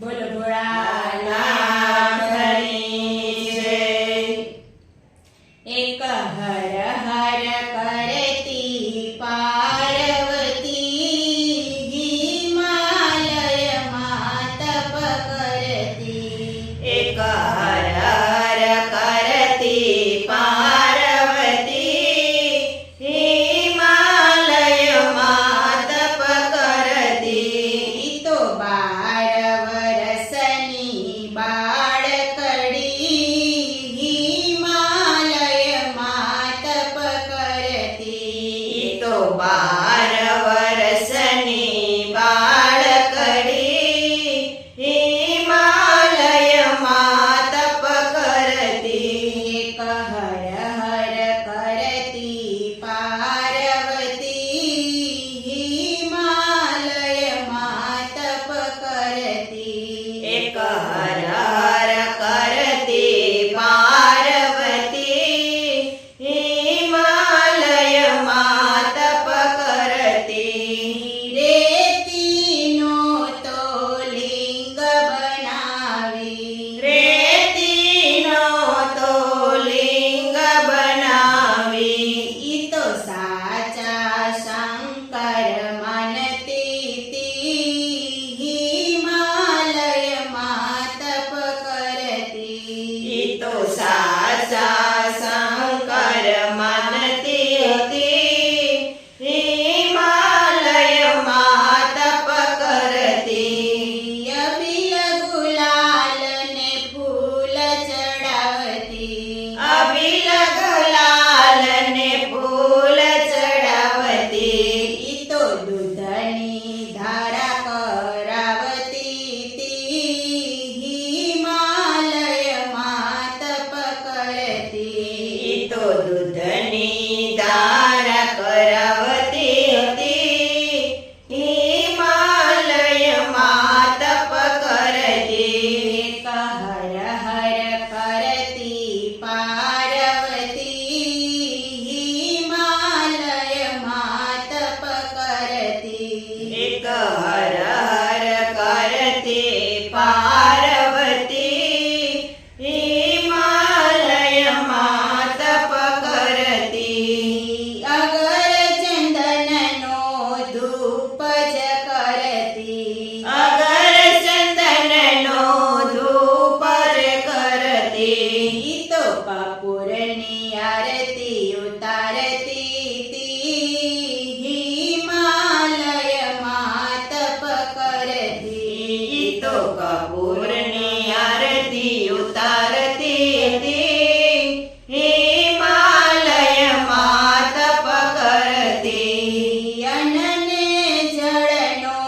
બોલો ભોળાનાથની જય। એક હર હર કરતી પાર્વતી, હિમાલયમાં તપ કરતી। એક હર હર કરતી પાર્વતી, હિમાલયમાં તપ કરતી। ઈ તો 12 વર્ષની બાળકડી, હિમાલયમાં તપ કરતી। ઈ તો 12 વર્ષની બાળકડી, હિમાલયમાં તપ કરતી। એક હર હર કરતી પાર્વતી, હિમાલયમાં તપ કરતી। એક હર હર કરતી પાર્વતી, હિમાલયમાં તપ કરતી। રેતીનો તો લિંગ બનાવી, રેતીનો તો લિંગ બનાવી। ઈ તો સાચા શંકર માનતી તી, હિમાલયમાં તપ કરતી। ઈ તો સાચા શંકર માનતી હતી, હિમાલયમાં તપ કરતી। અબીલ ગુલાલ ને ફૂલ ચડાવતી, અબીલ ગુલાલ ને ફૂલ ચડાવતી। ઈ તો દૂધની ધારા કરાવતી તી, હિમાલયમાં તપ કરતી। ઈ તો દૂધની ધારા કરાવતી હતી, હિમાલયમાં તપ કરતી। એક હર હર કરતી પાર્વતી, હિમાલયમાં તપ કરતી। એક હર હર કરતી પાર્વતી, હિમાલયમાં તપ કરતી। અગર ચંદનનો ધૂપ જ કરતી, અગર ચંદનનો ધૂપ જ કરતી। ઈ તો કપૂરની આરતી ઉતારતી તી, હિમાલયમાં તપ કરતી। ઈ તો કપૂરની આરતી ઉતારતી હતી, હિમાલયમાં તપ કરતી। અનને જળનો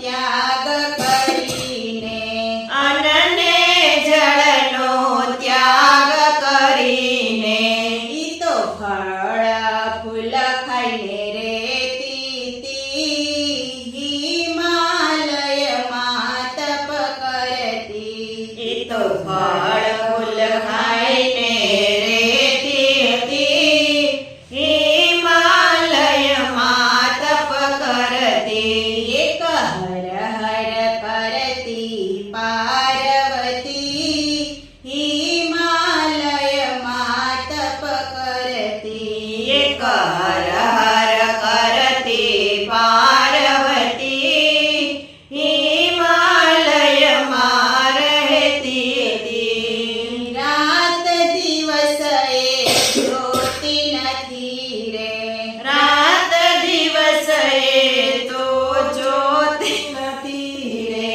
ત્યાગ કરીને, અનને જળનો ત્યાગ કરીને। ઈ તો ફળ ફૂલ ખાઈને રહેતી તી, હિમાલયમાં તપ કરતી। ઈ તો ફળ ફૂલ ખાઈને રહેતી હતી, હિમાલયમાં તપ કરતી। એક હર હર કરતી પાર્વતી, હિમાલયમાં તપ કરતી। એક હર હર કરતી પાર્વતી, હિમાલયમાં રહેતી હતી। રાત દિવસ એ જોતી નથી રે, રાત દિવસ એ તો જોતી નથી રે,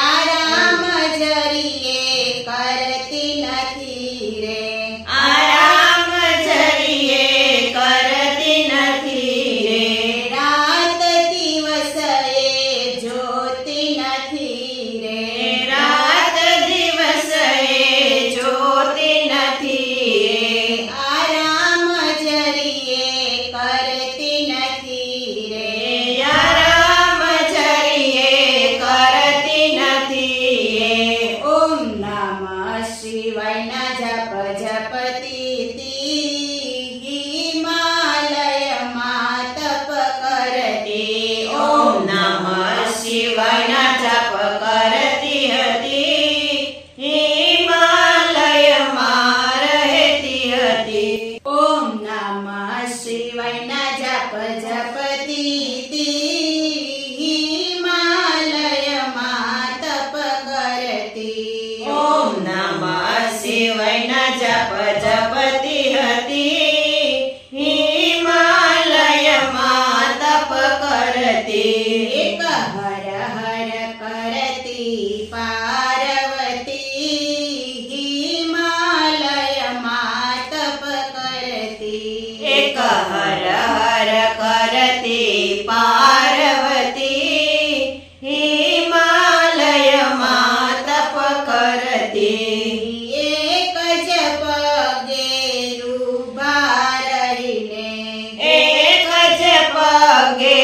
આરામ જરીએ કરતી નથી રે। આરામ જરીએ કરતી નથી રે, રાત દિવસ એ જોતી નથી રે। રાત દિવસ એ જોતી નથી રે, આરામ જરીએ કરતી નથી રે। આરામ જરીએ કરતી નથી રે। ઓમ નમઃ શિવાયના જપ જપતી તી, હિમાલયમાં તપ કરતી। ઓમ નમઃ શિવાયના જપ કરતી હતી, શિવાયના જપ જપતી હતી હિમાલયમાં તપ કરતી એક હર હર કરતી પાર્વતી હિમાલયમાં તપ કરતી એક હર હર કરતી પાર્વતી હિમાલયમાં તપ કરતી એક જ પગે ઊભા રહીને એક જ પગે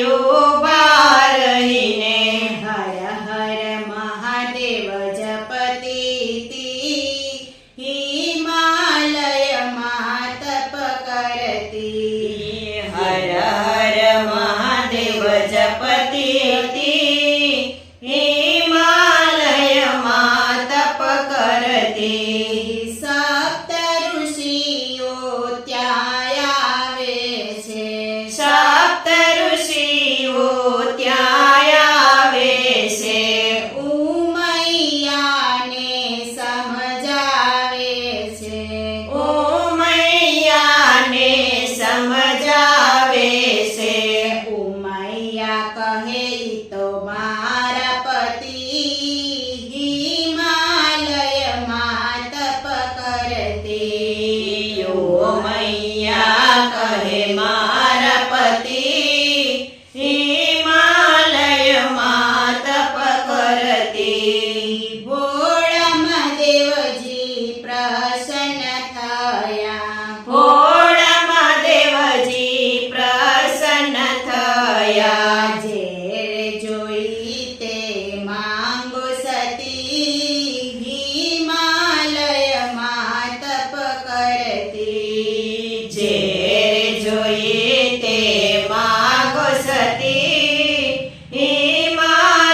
ઊભા રહીને હર હર મહાદેવ જપતી તી હિમાલયમાં તપ કરતી હર હર મહાદેવ જપતી હતી હિમાલયમાં તપ કરતી સપ્ત ઋષિઓ ત્યાં આવે છે સપ્ત ઋષિઓ ત્યાં આવે છે ઉમૈયાને સમજાવે છે ઓ મૈયાને સમજાવે છે ઉમૈયા કહે ઈ તો મારા પતિ હિમાલયમાં તપ કરતી ઓ મૈયા કહે મારા પતિ હિમાલયમાં તપ કરતી ભોળામાં દેવજી પ્રસન્ન થયા ભોળામાં દેવજી પ્રસન્ન થયા જે જોઈ તે માંગો સતી હિમાલયમાં તપ કરતી જે જોઈએ તે માગો સતી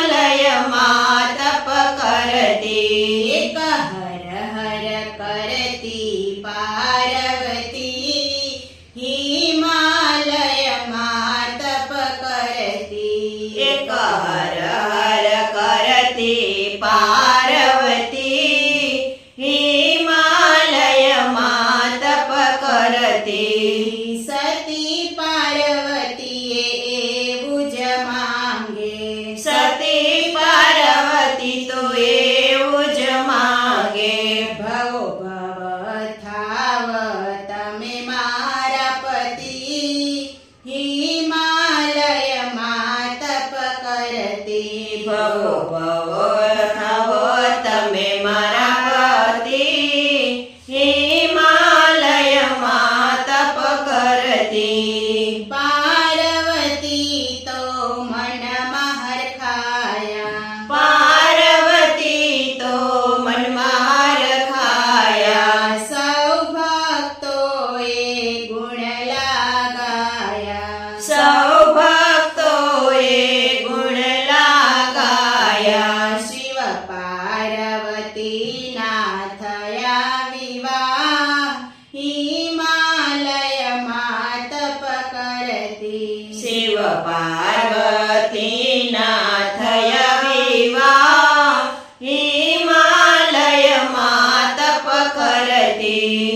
હિમાલયમાં તપ કરતી એક હર હર કરતી પાર્વતી હિમાલયમાં તપ કરતી એક હર હર કરતી પાર્વતી હિમાલયમાં તપ કરતી સતી પાર્વતીએ એવું જ માંગે સતી પાર્વતી તો એવું જ માંગે ભવો ભવ થાવ તમે મારા પતિ હિમાલયમાં તપ કરતી ભવો ભવો થવો તમે મારા પતિ હિમાલયમાં તપ કરતી પાર્વતી તો મનમાં હરખાયા પાર્વતી તો મનમાં રખાયા સૌ ભક્તોએ ગુણ લાગાયા સૌ ભક્તોએ ગુણ લાગાયા શિવ પાર્વતીના થયા વિવાહ હિમાલયમાં તપ કરતી શિવ પાર્વતીના થયા વિવાહ હિમાલયમાં તપ કરતી